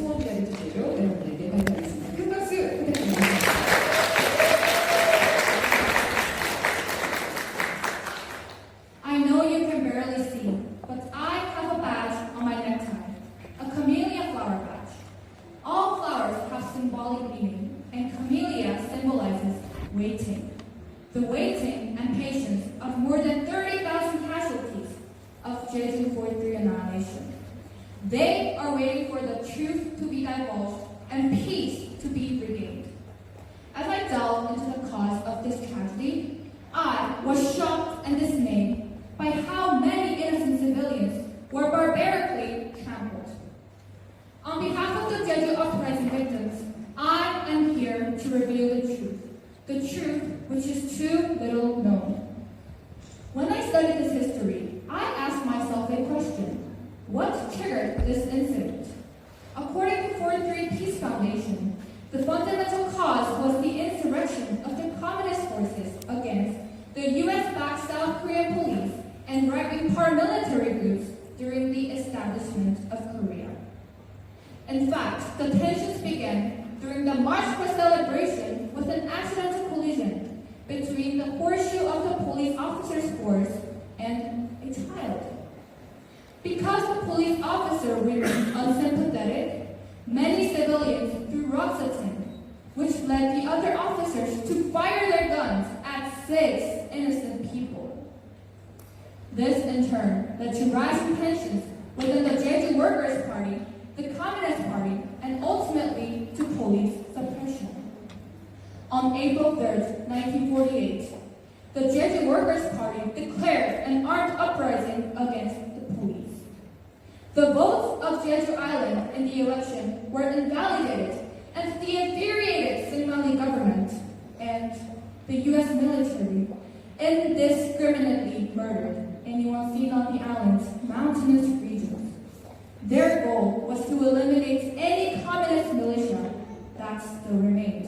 수업이라는 주제로 여러분들에게 발표하겠습니다. 큰 박수 부탁드립니다. I know you can barely see, but I have a badge on my necktie, a camellia flower badge. All flowers have symbolic meaning, and camellia symbolizes waiting. The waiting and patience of more than 30,000 casualties of Jeju 43 annihilation. They are waiting for the truth to be divulged and peace to be regained. As I delved into the cause of this tragedy, I was shocked and dismayed by how many innocent civilians were barbarically trampled. On behalf of the Jeju uprising victims, I am here to reveal the truth which is too little known. When I studied this history, I asked myself a question. What triggered this incident? According to 43 Peace Foundation, the fundamental cause was the insurrection of the communist forces against the US-backed South Korean police and right-wing paramilitary groups during the establishment of Korea. In fact, the tensions began during the March for Celebration with an accidental collision between the horseshoe of the police officer's horse and a child. Because the police officer remained unsympathetic, many civilians threw rocks at him, which led the other officers to fire their guns at 6 innocent people. This, in turn, led to rising tensions within the Jeju Workers' Party, the Communist Party, and ultimately to police suppression. On April 3rd, 1948, the Jeju Workers' Party declared an armed uprising against the police. The votes of Jeju Island in the election were invalidated, and the infuriated Sinmali government and the US military indiscriminately murdered anyone seen on the island's mountainous regions. Their goal was to eliminate any communist militia that still remained.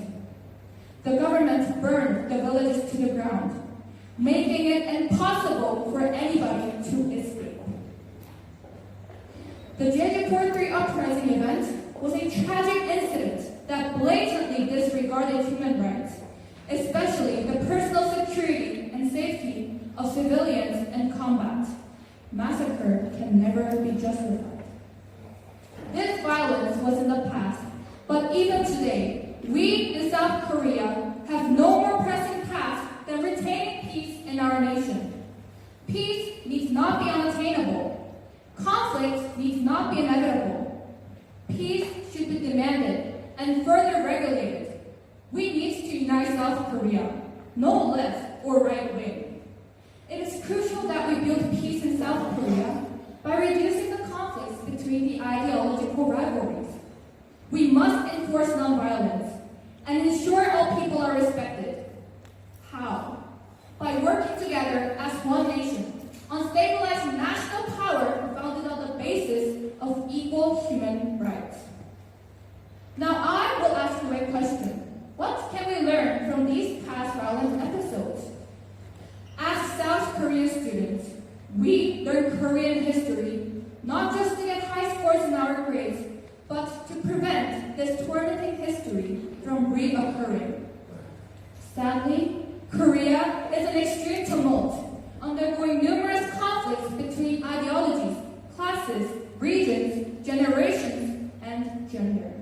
The government burned the villages to the ground, making it impossible for anybody to escape. The Jeju 43 uprising event was a tragic incident that blatantly disregarded human rights, especially the personal security and safety of civilians in combat. Massacre can never be justified. This violence was in the past, but even today, we in South Korea have no more pressing task than retaining peace in our nation. Peace needs not be unattainable. Conflict needs not be inevitable. Peace should be demanded and further regulated. We need to unite South Korea, no left or right wing. It is crucial that we build peace in South Korea by reducing the conflicts between the ideological rivalries. We must enforce nonviolence and ensure all people are respected. How? By working together as one nation on stabilizing national power founded on the basis of equal human rights. Now I will ask you a question. What can we learn from these past violent episodes? As South Korean students, we learn Korean history not just to get high scores in our grades, but to prevent this tormenting history from reoccurring. Sadly, Korea is in extreme tumult, undergoing numerous conflicts between ideologies, classes, regions, generations, and gender.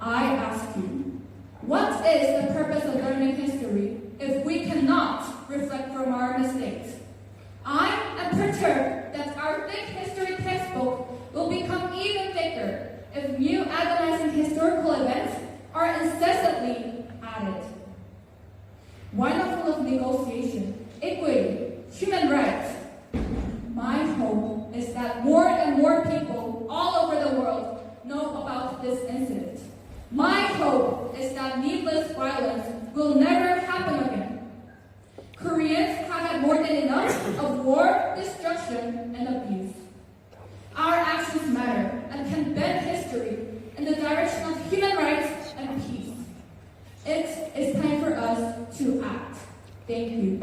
I ask you, what is the purpose of learning history if we cannot reflect from our mistakes? I am perturbed that our thick history textbook will become even thicker if new agonizing historical events are incessantly added. Why not full of negotiation, equity, human rights? My hope is that more and more people all over the world know about this incident. My hope is that needless violence will never happen again. Koreans have had more than enough of war, destruction, and abuse. Our actions matter and can bend history in the direction of human rights and peace. It is time for us to act. Thank you.